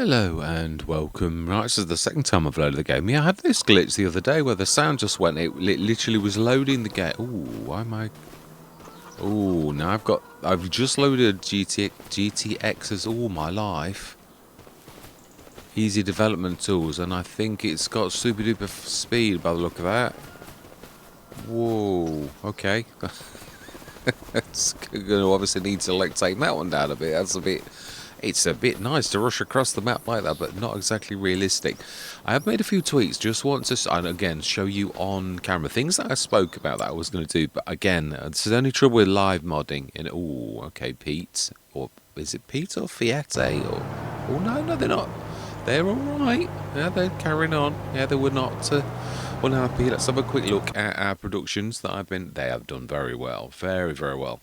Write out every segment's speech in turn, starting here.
Hello and welcome. Right, this is the second time I've loaded the game. Yeah, I had this glitch the other day where the sound just went. It literally was loading the game. Ooh, why am I? Ooh, now I've just loaded GTXs all my life. Easy development tools, and I think it's got super duper speed by the look of that. Whoa, okay. It's gonna obviously need to take that one down a bit. It's a bit nice to rush across the map like that, but not exactly realistic. I have made a few tweaks, just want to, and again, show you on camera things that I spoke about that I was going to do. But again, this is the only trouble with live modding. Oh, okay, Pete, or is it Pete or Fiat? Or oh no, they're not. They're all right. Yeah, they're carrying on. Yeah, they were not unhappy. Let's have a quick look at our productions that they have done very well, very well.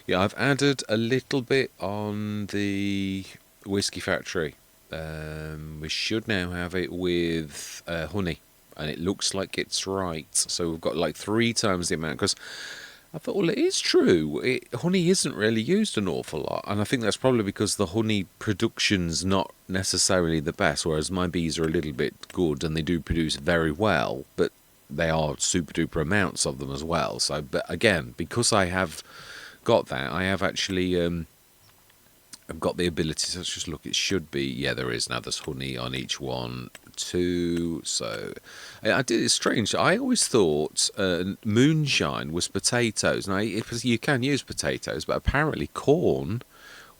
Yeah, I've added a little bit on the whiskey factory. We should now have it with honey, and it looks like it's right. So we've got like 3 times the amount, because I thought, well, it is true. Honey isn't really used an awful lot, and I think that's probably because the honey production's not necessarily the best, whereas my bees are a little bit good, and they do produce very well, but they are super duper amounts of them as well. So, but again, because I have got that, I have actually I've got the ability. So let's just look. It should be, yeah, there is now. There's honey on each one, 2. So I did. It's strange. I always thought moonshine was potatoes. Now you can use potatoes, but apparently corn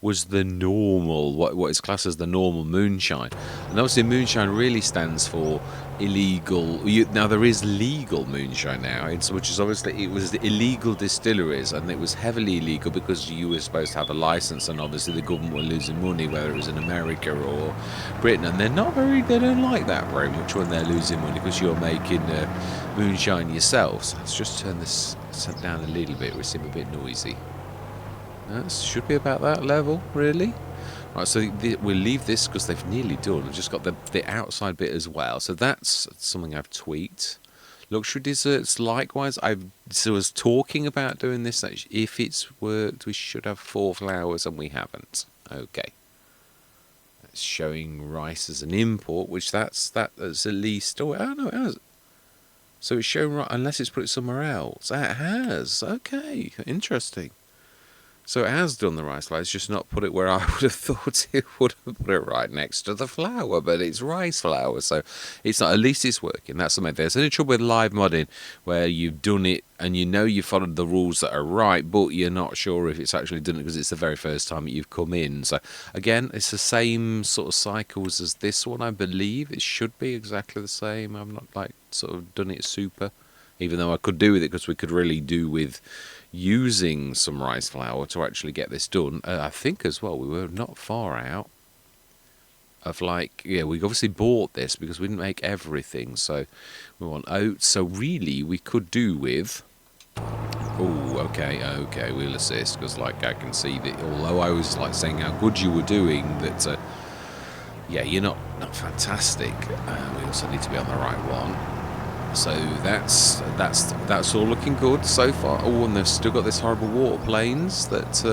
was the normal, what is classed as the normal moonshine. And obviously moonshine really stands for illegal. Now there is legal moonshine now, which is obviously, it was the illegal distilleries, and it was heavily illegal because you were supposed to have a license, and obviously the government were losing money, whether it was in America or Britain, and they don't like that very much when they're losing money because you're making moonshine yourself. So let's just turn this down a little bit. We seem a bit noisy. That should be about that level, really. Right, so we'll leave this because they've nearly done. I've just got the outside bit as well. So that's something I've tweaked. Luxury desserts, likewise. I was talking about doing this. If it's worked, we should have 4 flowers, and we haven't. Okay. It's showing rice as an import, which that's at least. Oh no, it has. So it's showing right, unless it's put it somewhere else. It has. Okay, interesting. So it has done the rice flour, it's just not put it where I would have thought it would have put it, right next to the flour, but it's rice flour, so it's not, at least it's working. That's the main thing. There's any trouble with live modding where you've done it and you know you followed the rules that are right, but you're not sure if it's actually done it because it's the very first time that you've come in. So again, it's the same sort of cycles as this one, I believe. It should be exactly the same. I've not sort of done it super, even though I could do with it, because we could really do with using some rice flour to actually get this done. I think as well we were not far out of we obviously bought this because we didn't make everything, so we want oats. So really we could do with, okay, we'll assist, because I can see that although I was saying how good you were doing, that yeah, you're not fantastic. We also need to be on the right one. So that's all looking good so far. Oh, and they've still got this horrible water planes that,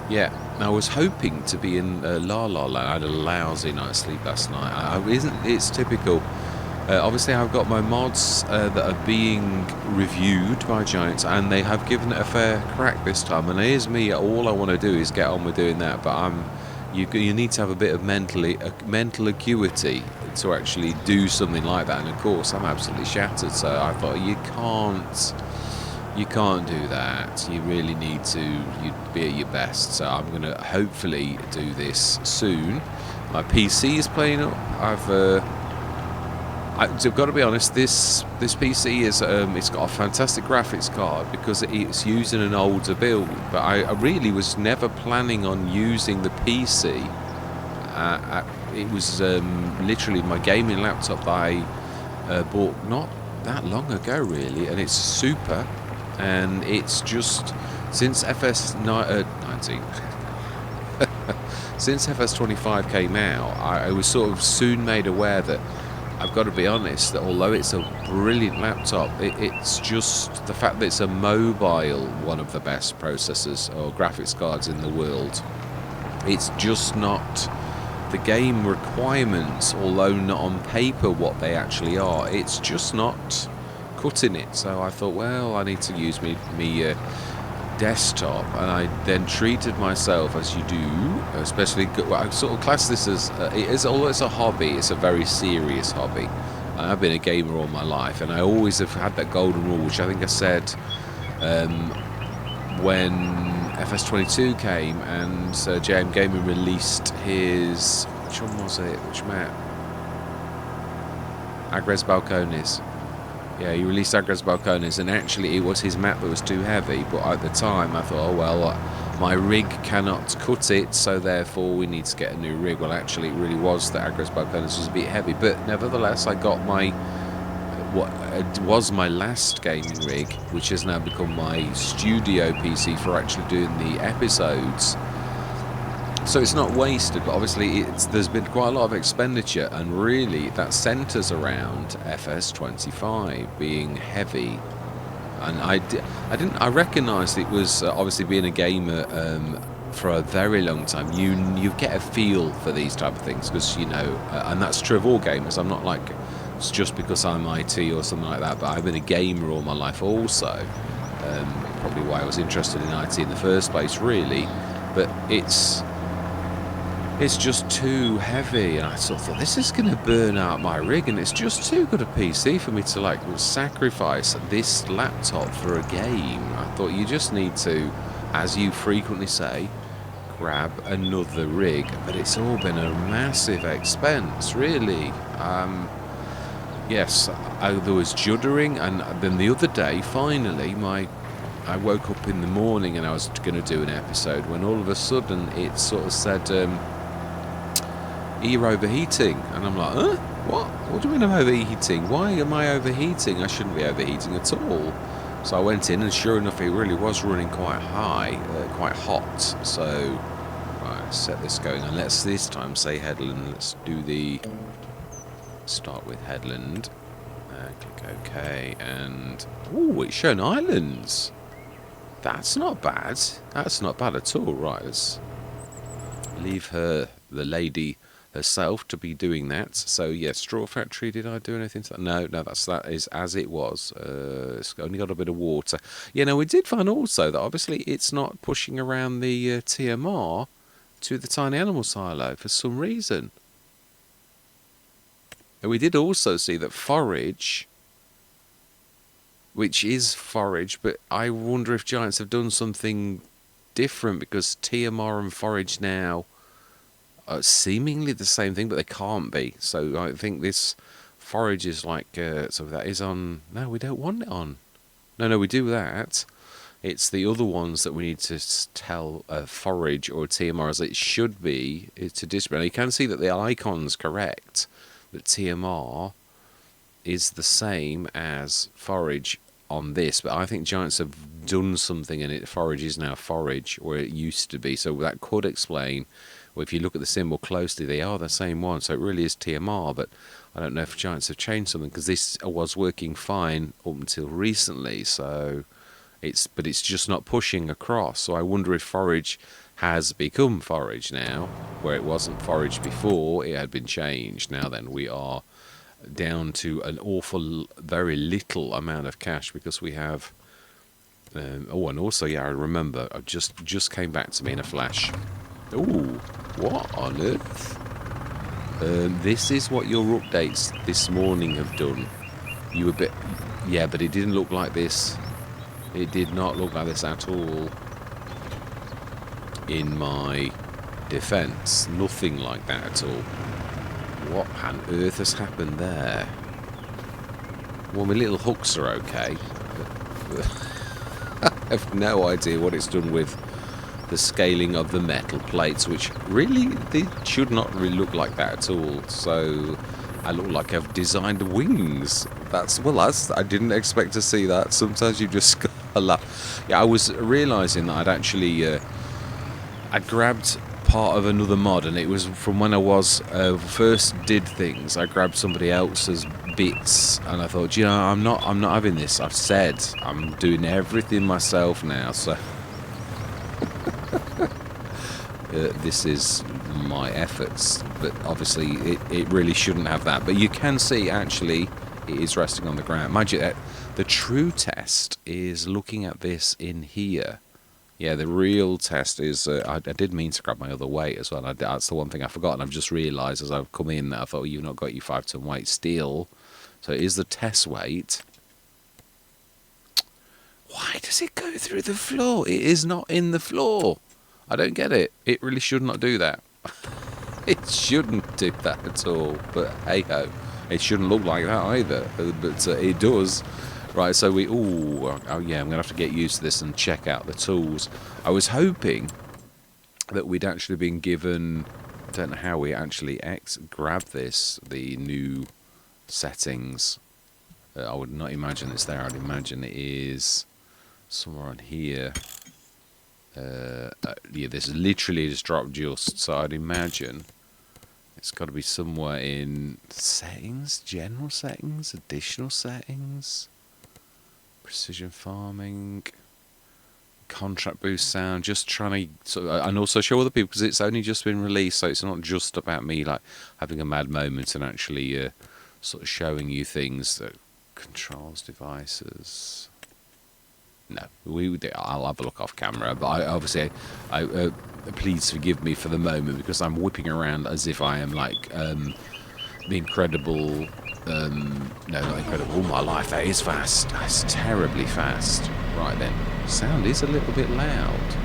yeah. I was hoping to be in La La Land. I had a lousy night's sleep last night. It's typical. Obviously, I've got my mods that are being reviewed by Giants, and they have given it a fair crack this time. And here's me. All I want to do is get on with doing that, but you need to have a bit of mental acuity to actually do something like that, and of course I'm absolutely shattered. So I thought you can't do that. You really need to be at your best. So I'm gonna hopefully do this soon. My PC is playing up. I've got to be honest, this PC is it's got a fantastic graphics card because it's using an older build, but I really was never planning on using the PC. It was literally my gaming laptop that I bought not that long ago, really, and it's super, and it's just since FS19 since FS25 came out, I was sort of soon made aware that I've got to be honest, that although it's a brilliant laptop, it's just the fact that it's a mobile one of the best processors or graphics cards in the world. It's just not the game requirements, although not on paper what they actually are, it's just not cutting it. So I thought, well, I need to use me desktop, and I then treated myself as you do, especially I sort of class this as although it's a hobby, it's a very serious hobby. I've been a gamer all my life, and I always have had that golden rule, which I think I said when FS25 came and JM Gaming released his, which one was it? Which map? Agres Balcones. Yeah, he released Agres Balcones, and actually it was his map that was too heavy, but at the time I thought, oh well, my rig cannot cut it, so therefore we need to get a new rig. Well, actually it really was that Agres Balcones was a bit heavy, but nevertheless I got my, what was my last gaming rig, which has now become my studio PC for actually doing the episodes. So it's not wasted, but obviously there's been quite a lot of expenditure, and really that centres around FS25 being heavy. And I recognised it was obviously being a gamer for a very long time. You get a feel for these type of things because and that's true of all gamers. I'm not like it's just because I'm IT or something like that, but I've been a gamer all my life also. Probably why I was interested in IT in the first place, really. But it's just too heavy, and I sort of thought this is going to burn out my rig, and it's just too good a PC for me to like sacrifice this laptop for a game. I thought you just need to, as you frequently say, grab another rig, but it's all been a massive expense, really. Yes, there was juddering, and then the other day, finally, I woke up in the morning and I was going to do an episode when all of a sudden it sort of said, you're overheating, and I'm like, huh? What do you mean I'm overheating? Why am I overheating? I shouldn't be overheating at all. So I went in, and sure enough, it really was running quite high, quite hot. So right, set this going, and let's this time say headland. Let's do the start with headland. Click OK, and oh, it's shown islands. That's not bad. That's not bad at all. Right, let's leave the lady herself to be doing that. So yeah, Straw Factory, did I do anything to that? No, that is as it was. It's only got a bit of water. We did find also that obviously it's not pushing around the TMR to the tiny animal silo for some reason. And we did also see that forage, which is forage, but I wonder if Giants have done something different, because TMR and forage now seemingly the same thing, but they can't be. So I think this forage is like so that is on. No, we don't want it on. No, we do that. It's the other ones that we need to tell forage or TMR as it should be to display. Now you can see that the icon's correct, that TMR is the same as forage on this, but I think Giants have done something and forage is now forage, or it used to be. So that could explain. Well, if you look at the symbol closely, they are the same one, so it really is TMR, but I don't know if Giants have changed something, because this was working fine up until recently, so but it's just not pushing across. So I wonder if forage has become forage now, where it wasn't forage before, it had been changed. Now then, we are down to an very little amount of cash, because we have and also, yeah, I remember, I just came back to me in a flash. Ooh, what on earth? This is what your updates this morning have done. You were yeah, but it didn't look like this. It did not look like this at all. In my defence, nothing like that at all. What on earth has happened there? Well, my little hooks are okay. I have no idea what it's done with the scaling of the metal plates, which really, they should not really look like that at all. So I look like I've designed wings. I didn't expect to see that. Sometimes you just got a laugh. Yeah, I was realising that I'd actually I'd grabbed part of another mod, and it was from when I was first did things. I grabbed somebody else's bits, and I thought, I'm not having this. I've said I'm doing everything myself now, so this is my efforts, but obviously it really shouldn't have that. But you can see actually it is resting on the ground. Mind you, the true test is looking at this in here. Yeah, the real test is, I did mean to grab my other weight as well. That's the one thing I forgot, and I've just realised as I've come in that I thought, you've not got your 5-ton weight still. So it is the test weight. Why does it go through the floor? It is not in the floor. I don't get it. It really should not do that. It shouldn't do that at all. But hey-ho. It shouldn't look like that either. But it does. Right, so oh yeah, I'm going to have to get used to this and check out the tools. I was hoping that we'd actually been given, I don't know how we actually grab this, the new settings. I would not imagine it's there. I'd imagine it is somewhere on here. Yeah, this literally just dropped just, so I'd imagine it's got to be somewhere in settings, general settings, additional settings. Precision farming, contract boost sound, just trying to and also show other people, because it's only just been released, so it's not just about me like having a mad moment and actually sort of showing you things. That controls devices, no, I'll have a look off camera, but obviously please forgive me for the moment, because I'm whipping around as if I am like the incredible no, not incredible. All my life, that is fast. That's terribly fast. Right then, sound is a little bit loud.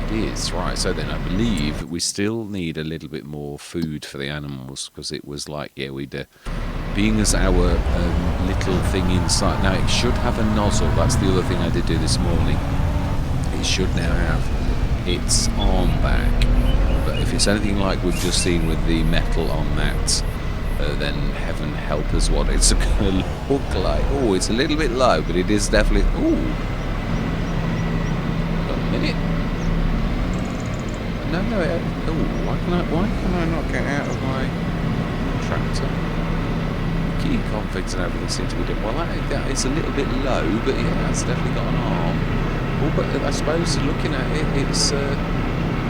It is. Right, so then I believe that we still need a little bit more food for the animals, because it was like, yeah, we'd being as our little thing inside. Now it should have a nozzle. That's the other thing I did do this morning. It should now have its arm back, but if it's anything like we've just seen with the metal on that, then heaven help us what it's going to look like. Oh, it's a little bit low, but it is definitely... Ooh. Got a minute. No, oh, why can I not get out of my tractor? Key configs and everything seem to be doing well. That is a little bit low, but yeah, it's definitely got an arm. Oh, but I suppose looking at it, it's...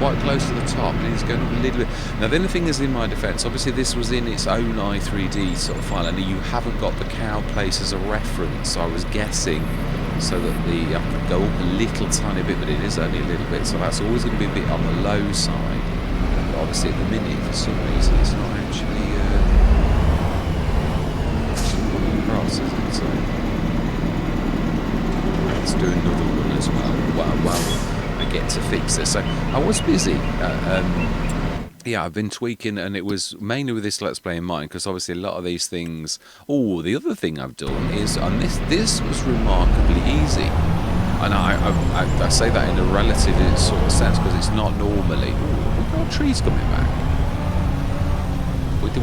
quite close to the top. It is going a little bit. Now, the only thing is, in my defence, obviously this was in its own i3D sort of file, and you haven't got the cow place as a reference. So I was guessing so that I could go up a little tiny bit, but it is only a little bit. So that's always going to be a bit on the low side. But obviously, at the minute, for some reason, it's not actually coming across, is it? So let's do another one as well. Well. I get to fix this. So I was busy. Yeah, I've been tweaking, and it was mainly with this Let's Play in mind, because obviously a lot of these things... Oh, the other thing I've done is, on this was remarkably easy. And I say that in a relative sort of sense, because it's not normally... Ooh, we've got trees coming back.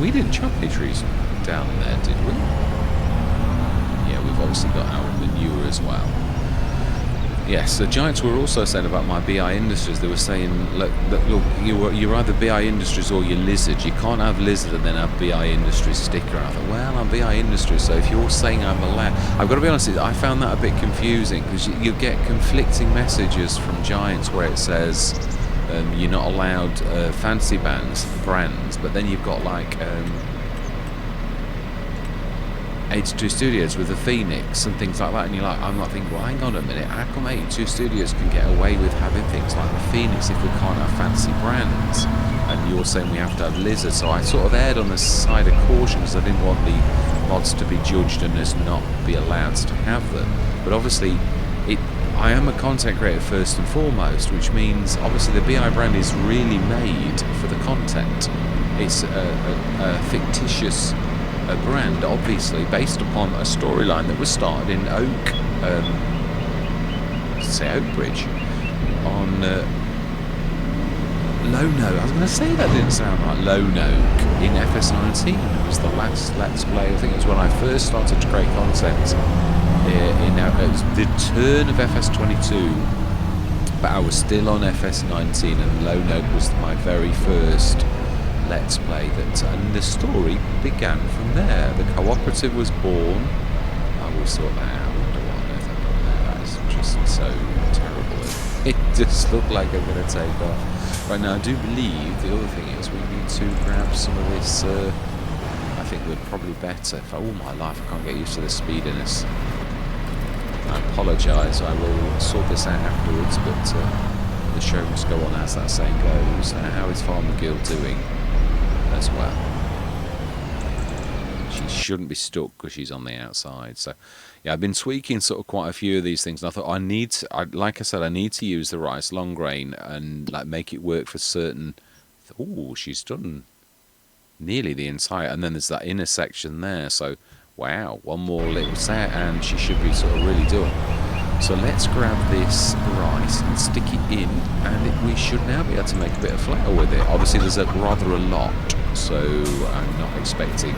We didn't chop any trees down there, did we? Yeah, we've obviously got our manure as well. Yes, the Giants were also saying about my BI Industries. They were saying, look, you're either BI Industries or you're Lizard. You can't have Lizard and then have BI Industries sticker. I thought, well, I'm BI Industries, so if you're saying I'm allowed... I've got to be honest, I found that a bit confusing, because you get conflicting messages from Giants where it says you're not allowed fancy brands, but then you've got like... 82 Studios with the Phoenix and things like that, and you're like, I'm not thinking, well, hang on a minute, how come 82 Studios can get away with having things like the Phoenix if we can't have fancy brands? And you're saying we have to have Lizard, so I sort of erred on the side of caution, because I didn't want the mods to be judged and us not be allowed to have them. But obviously, I am a content creator first and foremost, which means obviously the BI brand is really made for the content. It's a fictitious brand, obviously based upon a storyline that was started in Oak Bridge on Lone Oak. I was going to say that didn't sound right. Lone Oak in FS19. It was the last Let's Play. I think it was when I first started to create content it was the turn of FS22, but I was still on FS19, and Lone Oak was my very first Let's Play and the story began from there. The cooperative was born. I will sort that out. I wonder what on earth I've done there. That is just so terrible. It just looked like I'm going to take off. Right now, I do believe the other thing is we need to grab some of this. I think we're probably better. If all my life I can't get used to the speediness. I apologise. I will sort this out afterwards, but the show must go on, as that saying goes. Now, how is Farmer Guild doing as well? She shouldn't be stuck because she's on the outside. So, yeah, I've been tweaking sort of quite a few of these things. And I thought like I said, I need to use the rice long grain and like make it work for certain. Oh, she's done nearly the entire. And then there's that inner section there. So, wow, one more little set and she should be sort of really done. So let's grab this rice and stick it in, and we should now be able to make a bit of flour with it. Obviously, there's rather a lot, so I'm not expecting.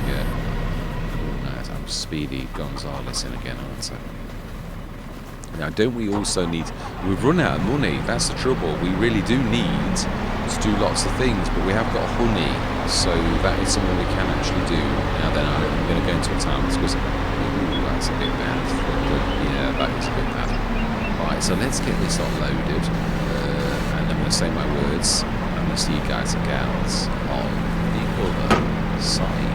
I'm Speedy Gonzales in again, aren't I? Now, don't we also need? We've run out of money. That's the trouble. We really do need to do lots of things, but we have got honey, so that is something we can actually do. Now then, I'm going to go into a town because that's a bit bad. Yeah, that is a bit bad. Right, so let's get this all loaded, and I'm going to say my words. I'm going to see you guys and gals on the other side.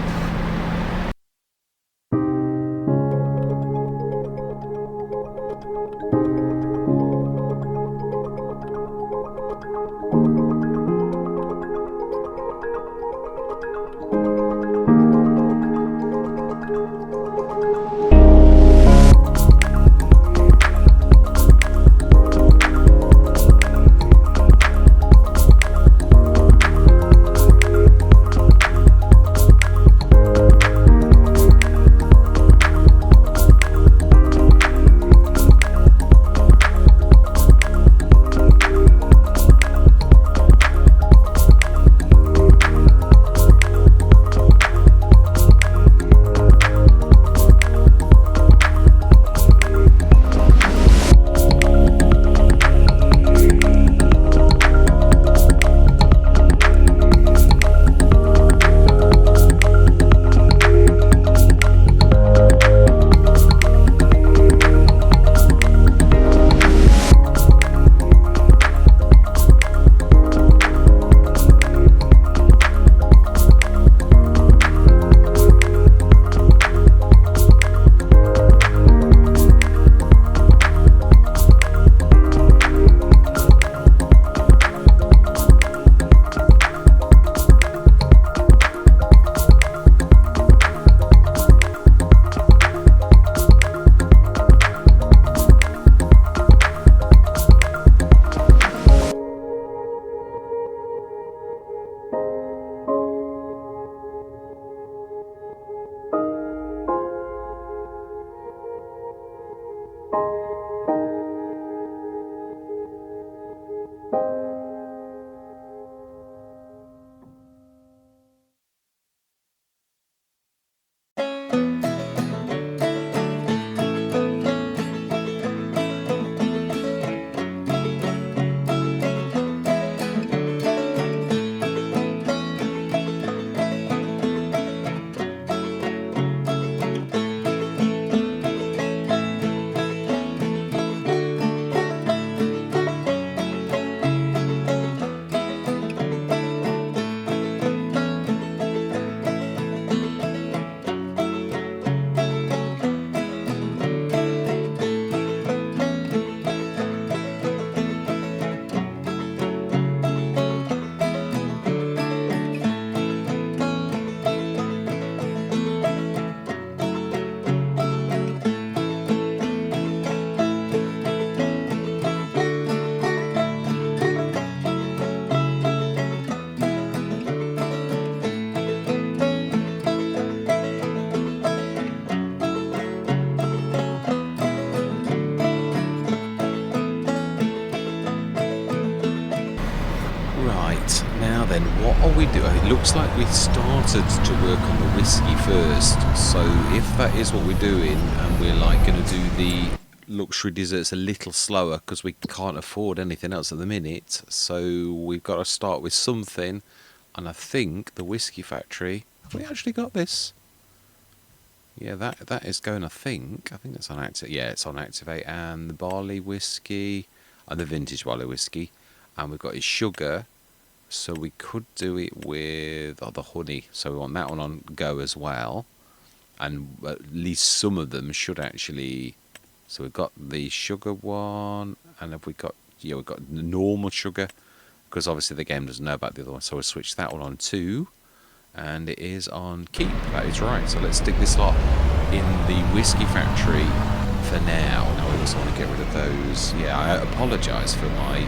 Then what are we doing? It looks like we started to work on the whiskey first, so if that is what we're doing and we're like going to do the luxury desserts a little slower because we can't afford anything else at the minute, so we've got to start with something. And I think the whiskey factory, have we actually got this? Yeah, that is going, I think it's on activate. Yeah, it's on activate. And the barley whiskey, and the vintage barley whiskey, and we've got his sugar. So we could do it with the honey. So we want that one on go as well, and at least some of them should actually. So we've got the sugar one, and have we got we've got the normal sugar, because obviously the game doesn't know about the other one. So we'll switch that one on too, and it is on keep. That is right. So let's stick this lot in the whiskey factory for now. Now we also want to get rid of those. Yeah, I apologise for my.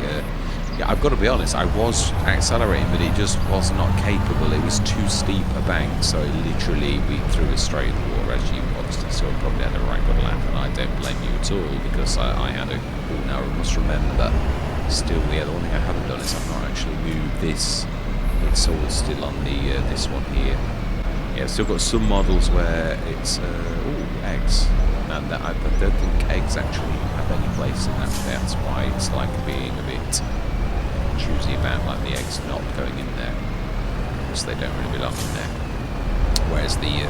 Yeah, I've got to be honest. I was accelerating, but it just was not capable. It was too steep a bank, so it literally we threw it straight in the water. As you obviously saw, probably had a right good laugh, and I don't blame you at all, because I had a. Oh, now I must remember that. Still, yeah, the one thing I haven't done is I've not actually moved this. It's all still on the this one here. Yeah, I've still got some models where it's eggs, and I don't think eggs actually have any place in that. That's why it's like being a bit choosy about like the eggs not going in there, because they don't really belong in there. Whereas the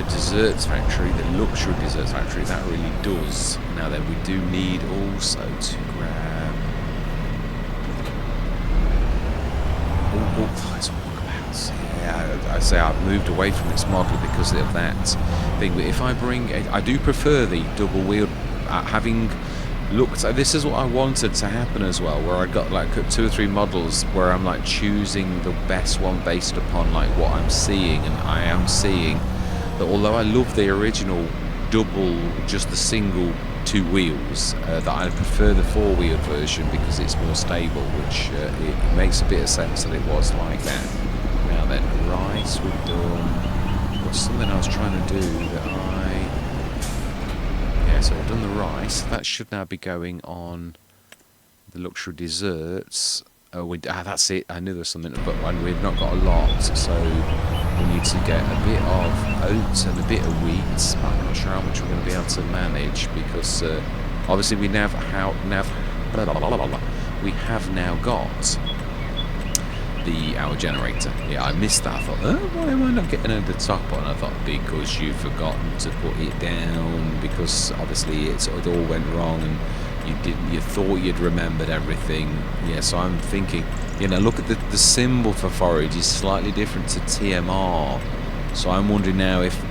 desserts factory, the luxury desserts factory, that really does. Now then, we do need also to grab. Let's walkabouts. Yeah, I say I've moved away from this model because of that thing. But if I bring, I do prefer the double wheel. Having looked, this is what I wanted to happen as well, where I got like 2 or 3 models where I'm like choosing the best one based upon like what I'm seeing, and I am seeing that although I love the original double, just the single 2 wheels, that I prefer the 4-wheeled version because it's more stable, which it makes a bit of sense that it was like that. Now then, rice we've done. What's something I was trying to do that so we've done the rice. That should now be going on the luxury desserts. That's it. I knew there was something, but we've not got a lot, so we need to get a bit of oats and a bit of wheat. But I'm not sure how much we're going to be able to manage, because obviously we have now got our generator. Yeah, I missed that. I thought, why am I not getting at the top on? I thought, because you've forgotten to put it down, because obviously it all went wrong, and you thought you'd remembered everything. Yeah, so I'm thinking, look at the symbol for forage is slightly different to TMR. So I'm wondering now if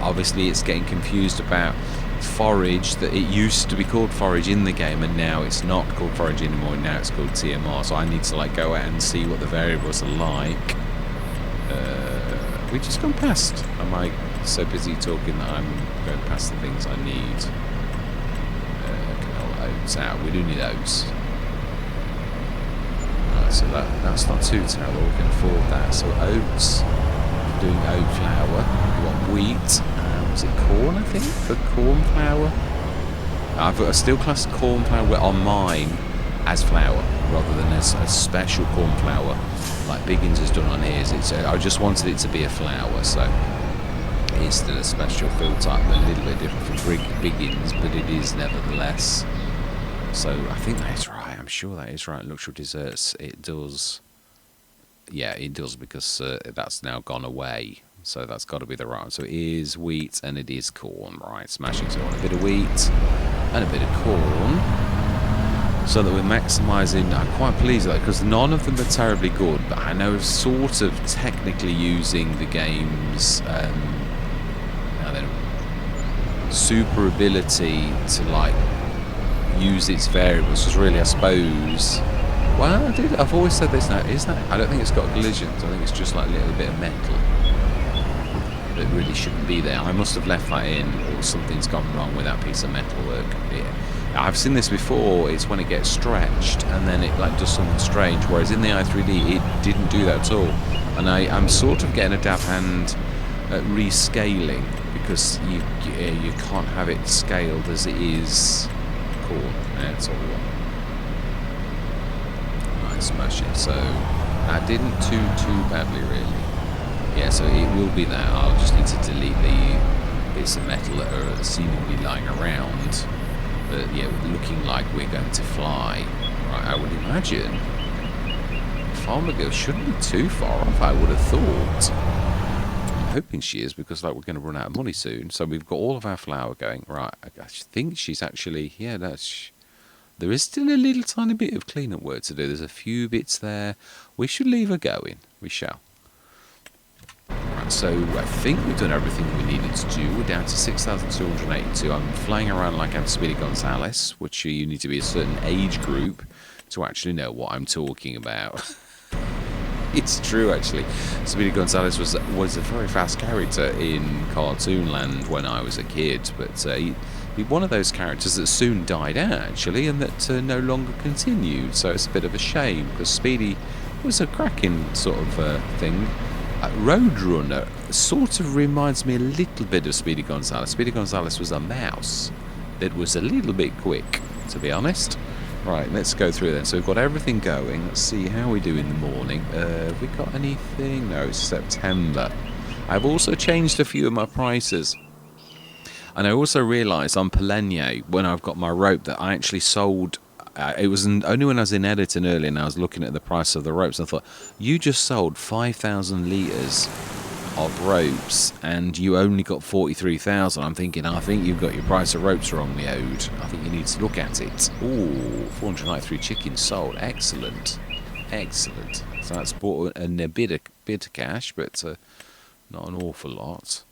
obviously it's getting confused about forage, that it used to be called forage in the game, and now it's not called forage anymore, and now it's called TMR. So I need to like go out and see what the variables are like. We just gone past. Am I so busy talking that I'm going past the things I need? Oats out. We do need oats. Right, so that's not too terrible. We can afford that. So oats. We're doing oat flour. We want wheat. Was it corn, I think, for corn flour? I've got a still class corn flour on mine as flour, rather than as a special corn flour like Biggins has done on his. I just wanted it to be a flour, so it's still a special fill type, a little bit different from Biggins, but it is nevertheless. So I think that is right. I'm sure that is right. Luxury desserts, it does. Yeah, it does, because that's now gone away. So that's got to be the right one. So it is wheat and it is corn, right? Smashing. So I want a bit of wheat and a bit of corn, so that we're maximising. I'm quite pleased with that, because none of them are terribly good, but I know sort of technically using the game's super ability to like use its variables, because really I suppose. Well, I've always said this now. Is that? I don't think it's got collisions. I think it's just like a little bit of metal. It really shouldn't be there. I must have left that in, or something's gone wrong with that piece of metal work. I've seen this before. It's when it gets stretched and then it like does something strange, whereas in the i3D it didn't do that at all. And I'm sort of getting a dab hand at rescaling, because you can't have it scaled as it is. Cool. That's all. Nice, smash it. So that didn't too badly really. Yeah, so it will be that. I'll just need to delete the bits of metal that are seemingly lying around. But yeah, looking like we're going to fly. Right, I would imagine Farmer Girl shouldn't be too far off, I would have thought. I'm hoping she is, because like we're going to run out of money soon. So we've got all of our flour going. Right, I think she's actually, yeah, There is still a little tiny bit of clean-up work to do. There's a few bits there. We should leave her going. We shall. Right, so I think we've done everything we needed to do. We're down to 6,282. I'm flying around like I'm Speedy Gonzales, which you need to be a certain age group to actually know what I'm talking about. It's true, actually. Speedy Gonzales was a very fast character in Cartoon Land when I was a kid, but he one of those characters that soon died out, actually, and that no longer continued. So it's a bit of a shame, because Speedy was a cracking sort of thing. Roadrunner sort of reminds me a little bit of Speedy Gonzales. Speedy Gonzales was a mouse that was a little bit quick, to be honest. Right, let's go through then. So we've got everything going. Let's see how we do in the morning. Have we got anything? No, it's September. I've also changed a few of my prices. And I also realised on Polenye, when I've got my rope, that I actually sold... it was only when I was in editing earlier and I was looking at the price of the ropes, I thought, you just sold 5,000 litres of ropes and you only got 43,000. I'm thinking, I think you've got your price of ropes wrongly owed. I think you need to look at it. Ooh, 493 chickens sold. Excellent. Excellent. So that's bought a bit of cash, but not an awful lot.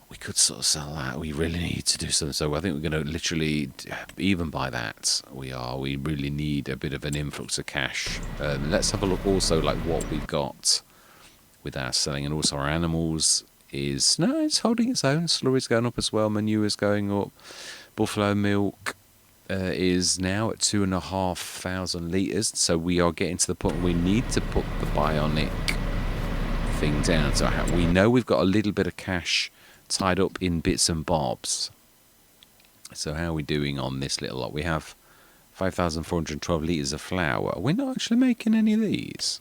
We could sort of sell that. We really need to do something. So I think we're going to literally, even by that, we really need a bit of an influx of cash. Let's have a look also like what we've got with our selling, and also our animals is, no, it's holding its own. Slurry's going up as well, manure is going up. Buffalo milk is now at 2,500 litres, so we are getting to the point where we need to put the bionic thing down. So we know we've got a little bit of cash tied up in bits and bobs. So how are we doing on this little lot? We have 5,412 litres of flour. We're not actually making any of these.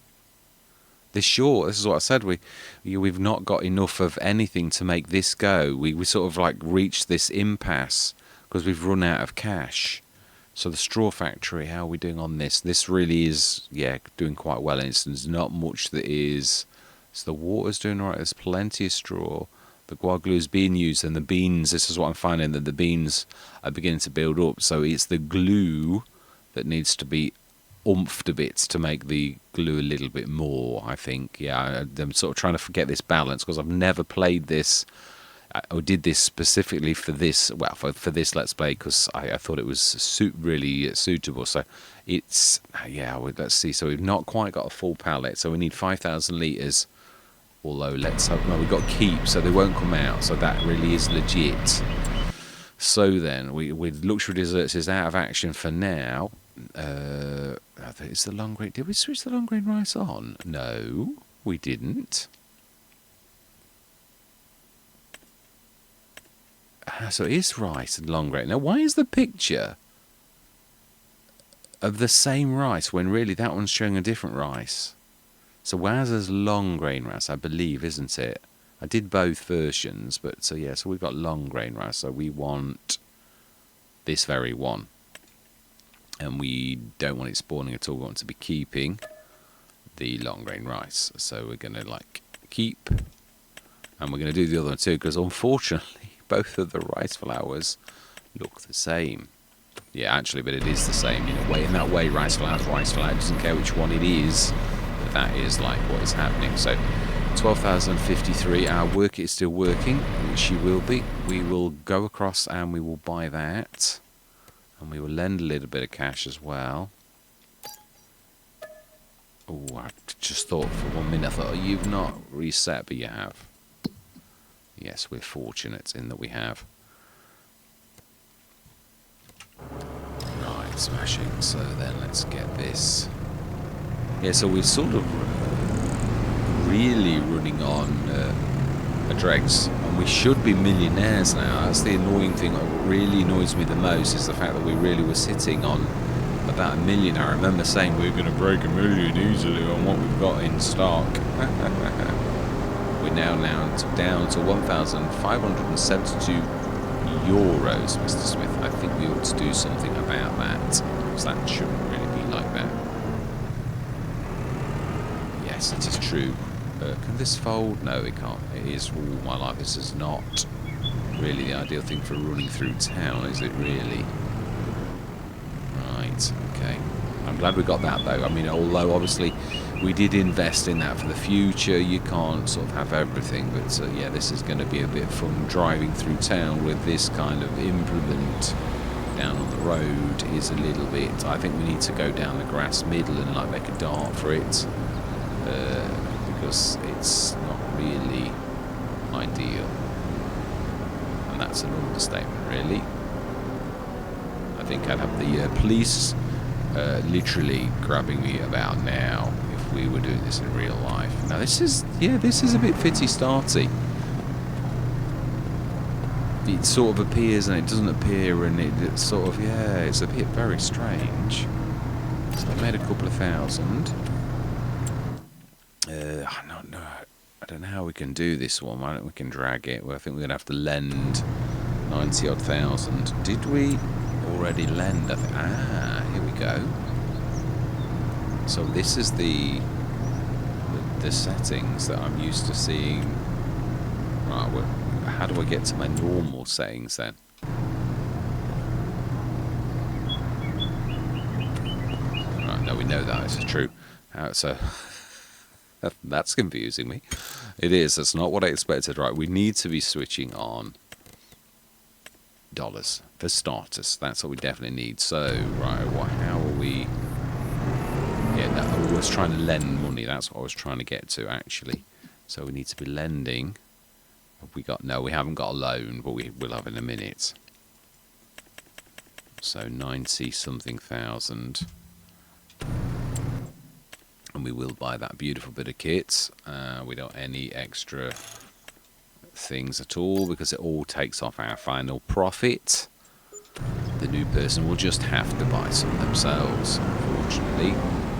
This is what I said, we've not got enough of anything to make this go. We sort of like reached this impasse because we've run out of cash. So the straw factory, how are we doing on this? This really is, yeah, doing quite well. And there's not much that is. So the water's doing all right. There's plenty of straw. The guar glue is being used, and the beans, this is what I'm finding, that the beans are beginning to build up. So it's the glue that needs to be oomphed a bit to make the glue a little bit more, I think. Yeah, I'm sort of trying to forget this balance because I've never played this. I did this specifically for this, well, for this Let's Play, because I thought it was really suitable. So it's, yeah, let's see. So we've not quite got a full pallet, so we need 5,000 litres. Although, let's hope, no, we've got keep, so they won't come out. So that really is legit. So then, with Luxury Desserts is out of action for now. Is the long grain? Did we switch the long grain rice on? No, we didn't. So it is rice and long grain. Now, why is the picture of the same rice when really that one's showing a different rice? So Wowzer's long grain rice, I believe, isn't it? I did both versions, but so yeah, so we've got long grain rice. So we want this very one. And we don't want it spawning at all. We want to be keeping the long grain rice. So we're going to like keep, and we're going to do the other one too, because unfortunately both of the rice flours look the same. Yeah, actually, but it is the same in a way. In that way, rice flour is rice flour. It doesn't care which one it is. But that is like what is happening. So 12,053. Our work is still working, which she will be. We will go across and we will buy that. And we will lend a little bit of cash as well. Oh, I just thought for 1 minute, I thought, oh, you've not reset, but you have. Yes, we're fortunate in that we have. Right, smashing. So then let's get this. Yeah, so we're sort of really running on a dregs. And we should be millionaires now. That's the annoying thing that really annoys me the most, is the fact that we really were sitting on about 1 million. I remember saying we're going to break 1 million easily on what we've got in stock. We're now down to 1,572 euros, Mr. Smith. I think we ought to do something about that, because that shouldn't really be like that. Yes, it is true. Can this fold? No, it can't. It is, all my life, this is not really the ideal thing for running through town, is it really? Okay. I'm glad we got that, though. I mean, although obviously we did invest in that for the future, you can't sort of have everything. But yeah, this is going to be a bit fun driving through town with this kind of implement down on the road is a little bit. I think we need to go down the grass middle and like make a dart for it, because it's not really ideal, and that's an understatement, really. I think I'd have the police literally grabbing me about now if we were doing this in real life. Now this is a bit fitty starty. It sort of appears and it doesn't appear, and it's sort of, it's a bit very strange. So I made a couple of thousand. I don't know how we can do this one. I don't think we can drag it. Well, I think we're gonna have to lend 90 odd thousand. Did we already lend? Here we go. So this is the settings that I'm used to seeing. Right, well, how do I get to my normal settings then? Right, no, we know that is true. So that's confusing me. It is. That's not what I expected. Right, we need to be switching on dollars for starters. That's what we definitely need. So, right, how are we? Yeah, no, I was trying to lend money. That's what I was trying to get to, actually. So we need to be lending. We haven't got a loan, but we will have in a minute. So 90 something thousand. And we will buy that beautiful bit of kit. We don't any extra things at all because it all takes off our final profit. The new person will just have to buy some themselves, unfortunately.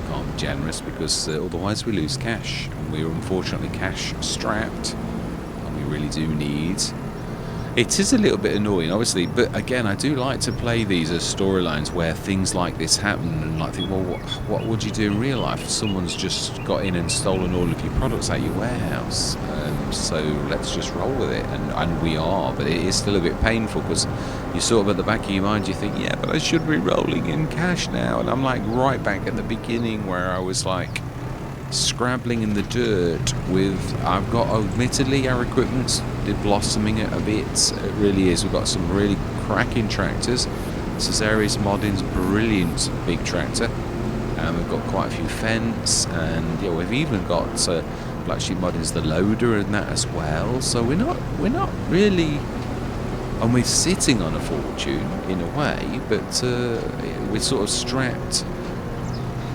Can't be generous because otherwise we lose cash. And we're unfortunately cash strapped. And we really do need... It is a little bit annoying, obviously, but again, I do like to play these as storylines where things like this happen, and like think, well, what would you do in real life if someone's just got in and stolen all of your products out your warehouse? So let's just roll with it, and we are, but it is still a bit painful because you sort of at the back of your mind you think, yeah, but I should be rolling in cash now, and I'm like right back at the beginning where I was like scrabbling in the dirt with, I've got, admittedly our equipment's blossoming it a bit, it really is. We've got some really cracking tractors. Renegados Modding's brilliant big tractor, and we've got quite a few fence, and yeah, we've even got Black Sheep Modding's the loader and that as well. So we're not really, and we're sitting on a fortune in a way, but we're sort of strapped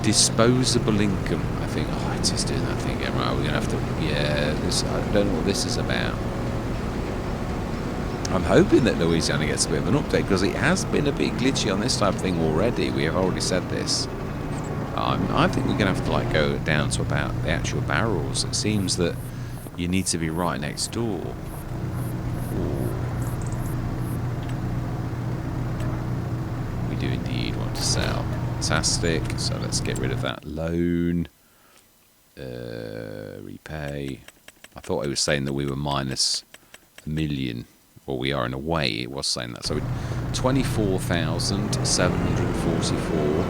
disposable income. I think, it's just doing that thing again, right? We're gonna have to, I don't know what this is about. I'm hoping that Louisiana gets a bit of an update because it has been a bit glitchy on this type of thing already. We have already said this. I think we're gonna have to like go down to about the actual barrels. It seems that you need to be right next door. Ooh. We do indeed want to sell. Fantastic. So let's get rid of that loan. Repay. I thought it was saying that we were minus $1 million. Well, we are in a way. It was saying that. So 24,744.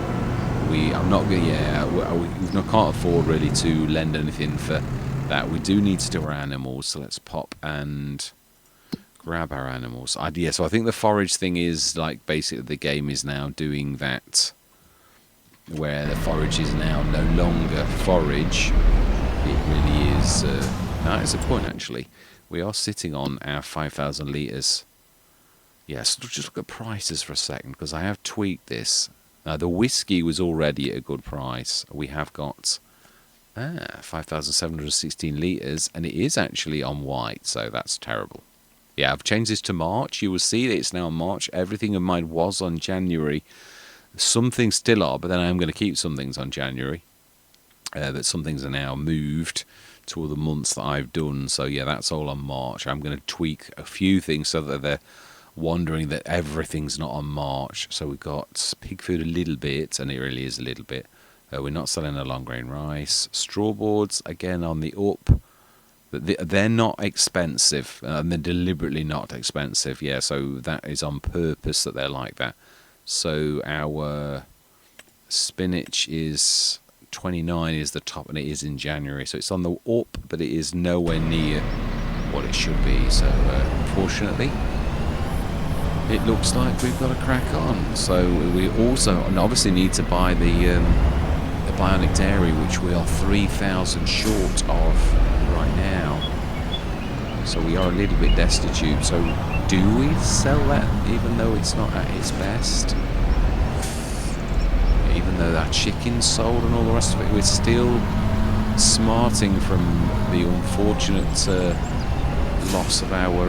I'm not going. We can't afford really to lend anything for that. We do need to do our animals. So let's pop and grab our animals. So I think the forage thing is like basically the game is now doing that, where the forage is now no longer forage. It really is. That is a point, actually. We are sitting on our 5,000 litres. Yes, just look at prices for a second, because I have tweaked this. The whiskey was already at a good price. We have got 5,716 litres, and it is actually on white, so that's terrible. Yeah, I've changed this to March. You will see that it's now March. Everything of mine was on January. Some things still are, but then I'm going to keep some things on January. But some things are now moved to all the months that I've done. So yeah, that's all on March. I'm going to tweak a few things so that they're wondering that everything's not on March. So we've got pig food a little bit, and it really is a little bit. We're not selling a long grain rice. Straw boards, again, on the up. They're not expensive, and they're deliberately not expensive. Yeah, so that is on purpose that they're like that. So our Spinach is 29 is the top, and it is in January, so it's on the up, but it is nowhere near what it should be. So unfortunately, it looks like we've got to crack on. So we also obviously need to buy the bionic dairy, which we are 3,000 short of right now. So we are a little bit destitute. So do we sell that even though it's not at its best? Even though that chicken's sold and all the rest of it, we're still smarting from the unfortunate loss of our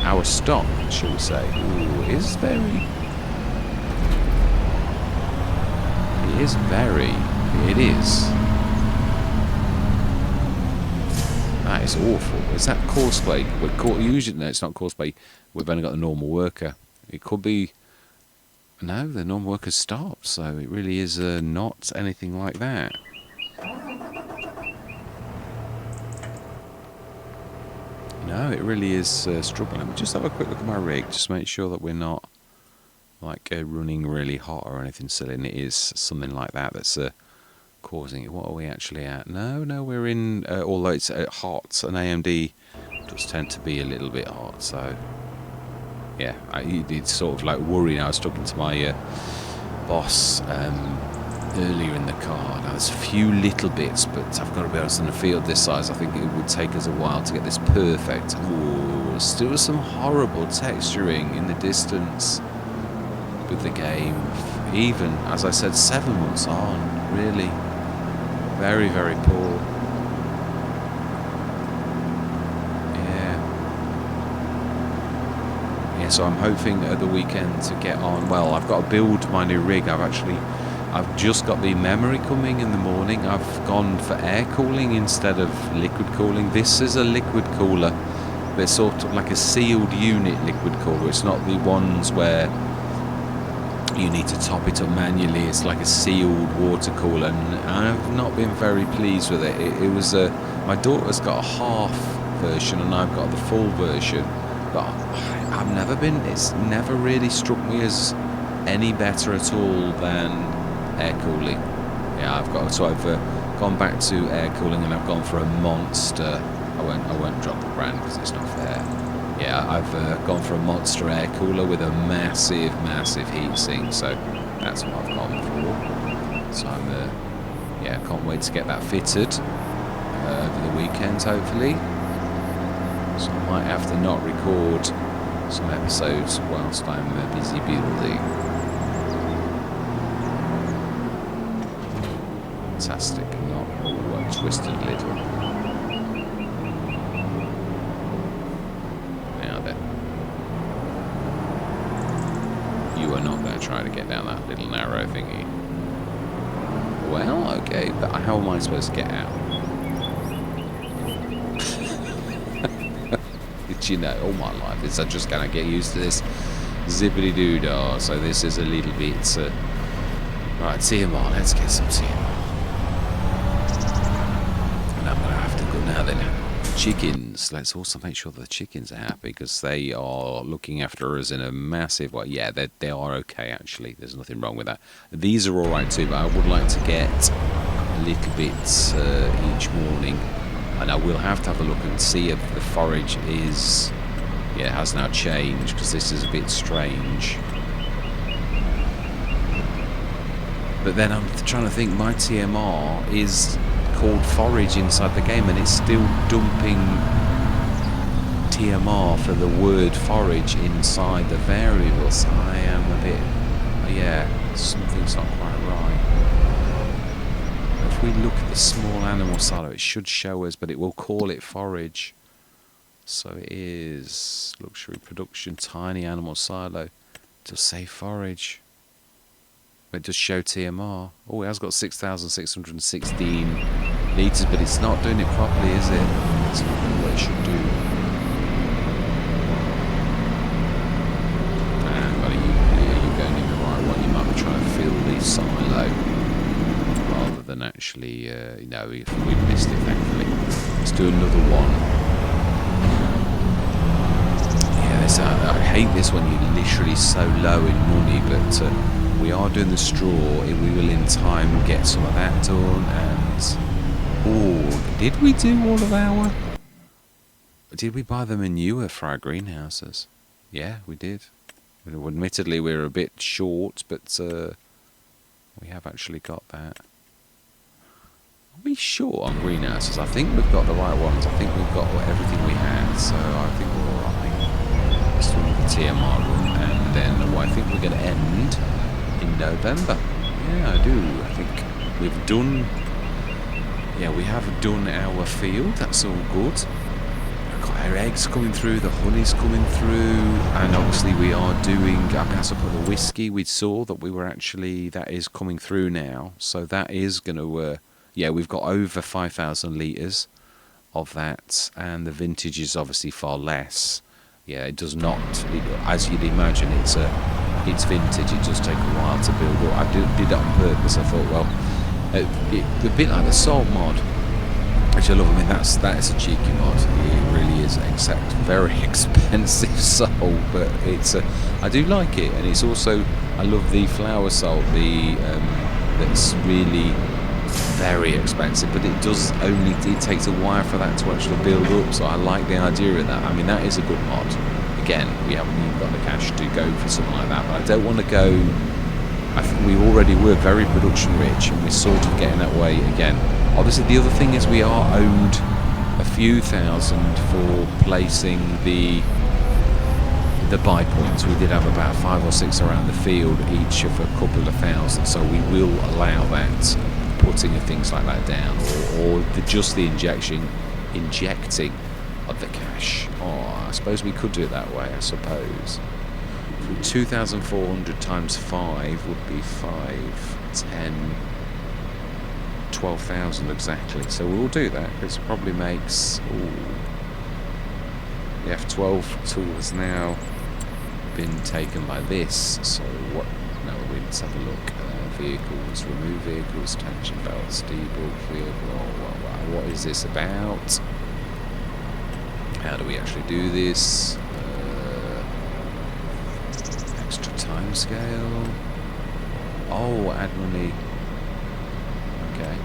our stock, shall we say. Ooh, it is very... It is. That is awful. Is that courseplay? Usually, no, it's not courseplay. We've only got the normal worker. It could be... No, the normal worker's stopped, so it really is not anything like that. No, it really is struggling. Let me just have a quick look at my rig, just make sure that we're not like running really hot or anything silly, and it is something like that that's causing it. What are we actually at? No, we're in, although it's hot, and AMD does tend to be a little bit hot, so yeah, it's sort of like worrying. I was talking to my boss earlier in the car. Now there's a few little bits, but I've got to be honest, in a field this size, I think it would take us a while to get this perfect. Ooh, still some horrible texturing in the distance with the game. Even, as I said, 7 months on, really very, very poor. Yeah, so I'm hoping at the weekend to get on. Well, I've got to build my new rig. I've just got the memory coming in the morning. I've gone for air cooling instead of liquid cooling. This is a liquid cooler. They're sort of like a sealed unit liquid cooler. It's not the ones where you need to top it up manually. It's like a sealed water cooler, and I've not been very pleased with it. It was my daughter's got a half version and I've got the full version, but it's never really struck me as any better at all than air cooling. Yeah, I've gone back to air cooling, and I've gone for a monster. I won't drop the brand because it's not fair. Yeah, I've gone for a monster air cooler with a massive heatsink, so that's what I've gone for. So I can't wait to get that fitted over the weekend, hopefully. So I might have to not record some episodes whilst I'm busy building. Fantastic, not all twisted little. Now then, you are not going to try to get down that little narrow thingy. Well, okay, but how am I supposed to get out? You know, all my life is I'm just going to get used to this zippity-doo-dah. So this is a little bit right, TMR, let's get some TMR. And I'm going to have to go now then. Chickens, let's also make sure the chickens are happy, because they are looking after us in a massive way. Yeah, they are okay, actually. There's nothing wrong with that. These are all right too, but I would like to get a little bit each morning. And I will have to have a look and see if the forage has now changed, because this is a bit strange. But then I'm trying to think, my TMR is called forage inside the game, and it's still dumping TMR for the word forage inside the variables. I am a bit, something's not quite right. If we look at the small animal silo, it should show us, but it will call it forage. So it is luxury production, tiny animal silo. To say forage. It does show TMR. Oh, it has got 6,616 litres, but it's not doing it properly, is it? It's not doing what it should do. But are you going in the right one? You might be trying to fill the silo rather than actually, we've missed it, thankfully. Let's do another one. Yeah, I hate this when you're literally so low in money, but we are doing the straw. We will in time get some of that done. And oh, did we do all of our? Did we buy the manure for our greenhouses? Yeah, we did. Admittedly, we're a bit short, but we have actually got that. Are we short on greenhouses? I think we've got the right ones. I think we've got everything we had, so I think we're alright. Let's do the tier model, and then I think we're going to end in November. Yeah, I do. I think we've done. Yeah, we have done our field. That's all good. We've got our eggs coming through, the honey's coming through, and obviously we are doing. I guess I put the whiskey. We saw that we were actually that is coming through now, so that is going to. Yeah, we've got over 5,000 litres of that, and the vintage is obviously far less. Yeah, it does not, as you'd imagine, it's vintage. It does take a while to build up. I did it on purpose. I thought, well, a bit like the salt mod, which I love. I mean, that is a cheeky mod. It really is, except very expensive salt, but it's I do like it, and it's also I love the flower salt. That's really very expensive, but it takes a while for that to actually build up, so I like the idea of that. I mean, that is a good mod. Again, we haven't even got the cash to go for something like that, but I don't want to go. I think we already were very production rich, and we're sort of getting that way again. Obviously, the other thing is we are owed a few thousand for placing the buy points. We did have about 5 or 6 around the field, each of a couple of thousand, so we will allow that, putting things like that down, or just the injecting of the cash. Oh, I suppose we could do it that way, I suppose. 2,400 times 5 would be 5, 10, 12,000 exactly. So we'll do that. This probably makes. The F12 tool has now been taken by this. So what? No, let's have a look. Vehicles, remove vehicles, tension belts, debug vehicle. What is this about? How do we actually do this? Extra time scale. Oh, add money. Okay.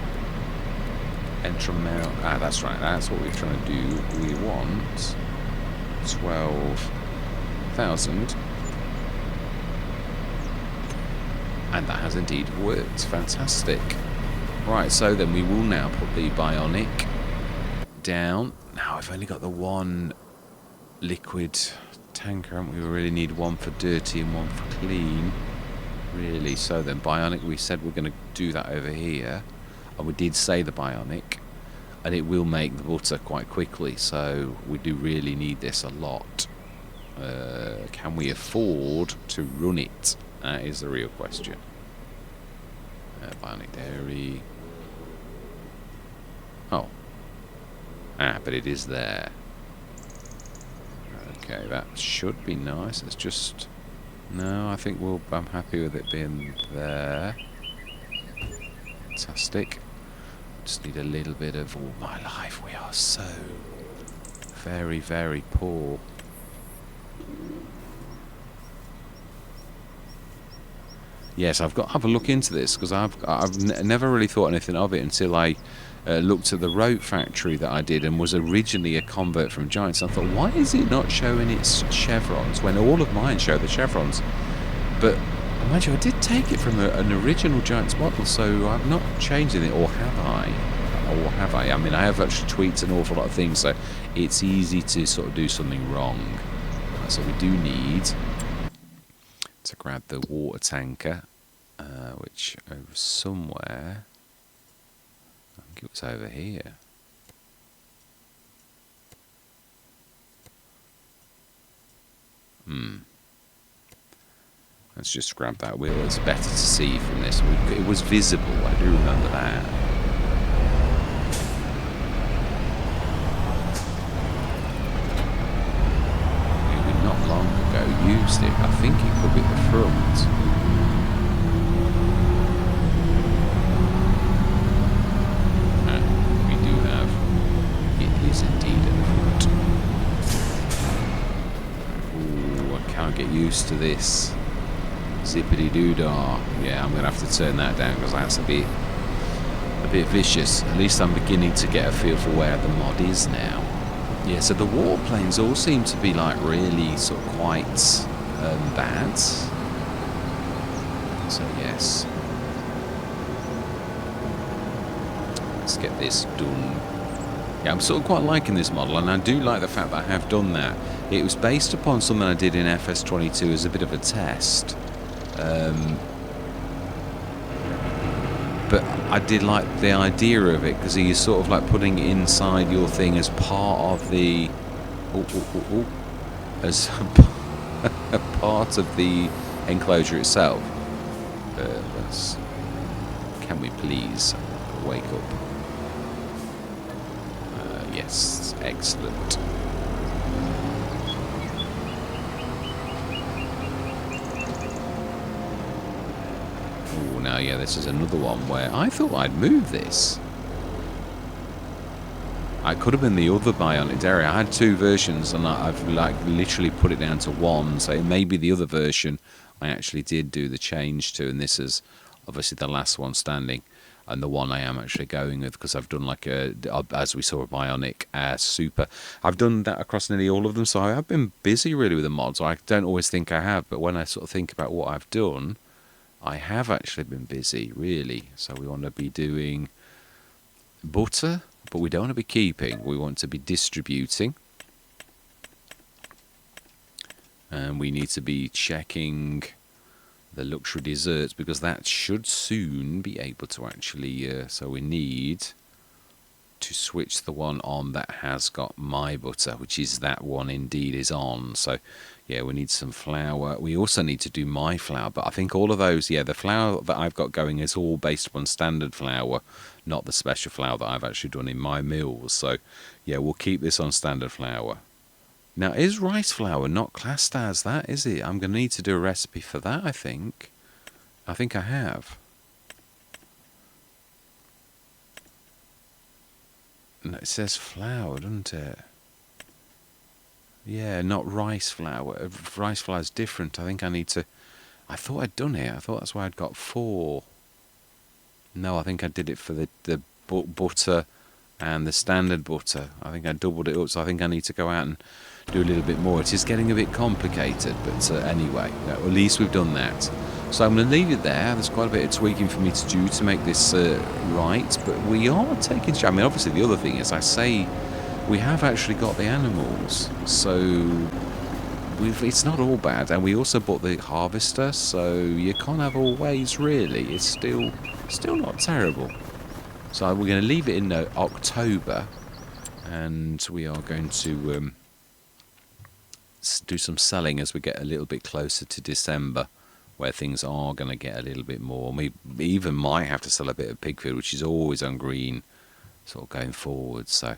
Enter amount. Ah, that's right. That's what we're trying to do. We want 12,000. And that has indeed worked. Fantastic. Right, so then we will now put the bionic down. Now I've only got the one liquid tanker, haven't we? We really need one for dirty and one for clean. Really, so then bionic, we said we're going to do that over here. And we did say the bionic. And it will make the butter quite quickly, so we do really need this a lot. Can we afford to run it? That is the real question. Bionic dairy. Oh. But it is there. Okay, that should be nice. It's just. No, I think I'm happy with it being there. Fantastic. Just need a little bit of. All my life, we are so very, very poor. Yes, I've got to have a look into this, because I've never really thought anything of it until I looked at the rope factory that I did, and was originally a convert from Giants. I thought, why is it not showing its chevrons when all of mine show the chevrons? But mind you, I did take it from an original Giants model, so I've not changed it, or have I? Or have I? I mean, I have actually tweaked an awful lot of things, so it's easy to sort of do something wrong. So we do need to grab the water tanker, which over somewhere, I think it was over here. Let's just grab that wheel. It's better to see from this. It was visible, I do remember that. We not long ago used it. I think it could be the front. We do have. It is indeed at the front. Ooh, I can't get used to this. Zippity doo dah. Yeah, I'm gonna have to turn that down because that's a bit vicious. At least I'm beginning to get a feel for where the mod is now. Yeah, so the warplanes all seem to be like really sort of quite bad. So yes, let's get this done. Yeah, I'm sort of quite liking this model, and I do like the fact that I have done that. It was based upon something I did in FS25 as a bit of a test. But I did like the idea of it, because you're sort of like putting it inside your thing as part of the... as a part of the enclosure itself. Can we please wake up? Yes, excellent. Oh, now yeah, this is another one where I thought I'd move this. I could have been the other bionic area. I had two versions, and I've like literally put it down to one. So it may be the other version I actually did do the change to, and this is obviously the last one standing, and the one I am actually going with, because I've done like a, as we saw, a bionic super. I've done that across nearly all of them, so I have been busy really with the mods. I don't always think I have, but when I sort of think about what I've done, I have actually been busy, really. So we want to be doing butter, but we don't want to be keeping. We want to be distributing. And we need to be checking the luxury desserts, because that should soon be able to actually... so we need to switch the one on that has got my butter, which is that one indeed is on. So yeah, we need some flour. We also need to do my flour, but I think all of those, yeah, the flour that I've got going is all based upon standard flour, not the special flour that I've actually done in my mills. So yeah, we'll keep this on standard flour. Now, is rice flour not classed as that, is it? I'm going to need to do a recipe for that, I think. I think I have. No, it says flour, doesn't it? Yeah, not rice flour. Rice flour is different. I think I need to... I thought I'd done it. I thought that's why I'd got 4. No, I think I did it for the butter and the standard butter. I think I doubled it up, so I think I need to go out and do a little bit more. It is getting a bit complicated, but anyway, no, at least we've done that. So I'm going to leave it there. There's quite a bit of tweaking for me to do to make this right, but we are taking... I mean, obviously the other thing is, I say we have actually got the animals, so it's not all bad, and we also bought the harvester, so you can't have all ways, really. It's still not terrible. So we're going to leave it in October, and we are going to do some selling as we get a little bit closer to December, where things are going to get a little bit more. We even might have to sell a bit of pig food, which is always on green, sort of going forward. So,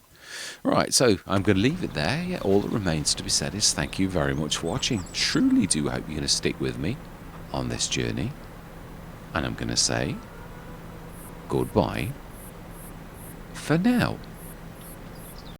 right, so I'm going to leave it there. Yeah, all that remains to be said is thank you very much for watching. Truly do hope you're going to stick with me on this journey. And I'm going to say goodbye for now.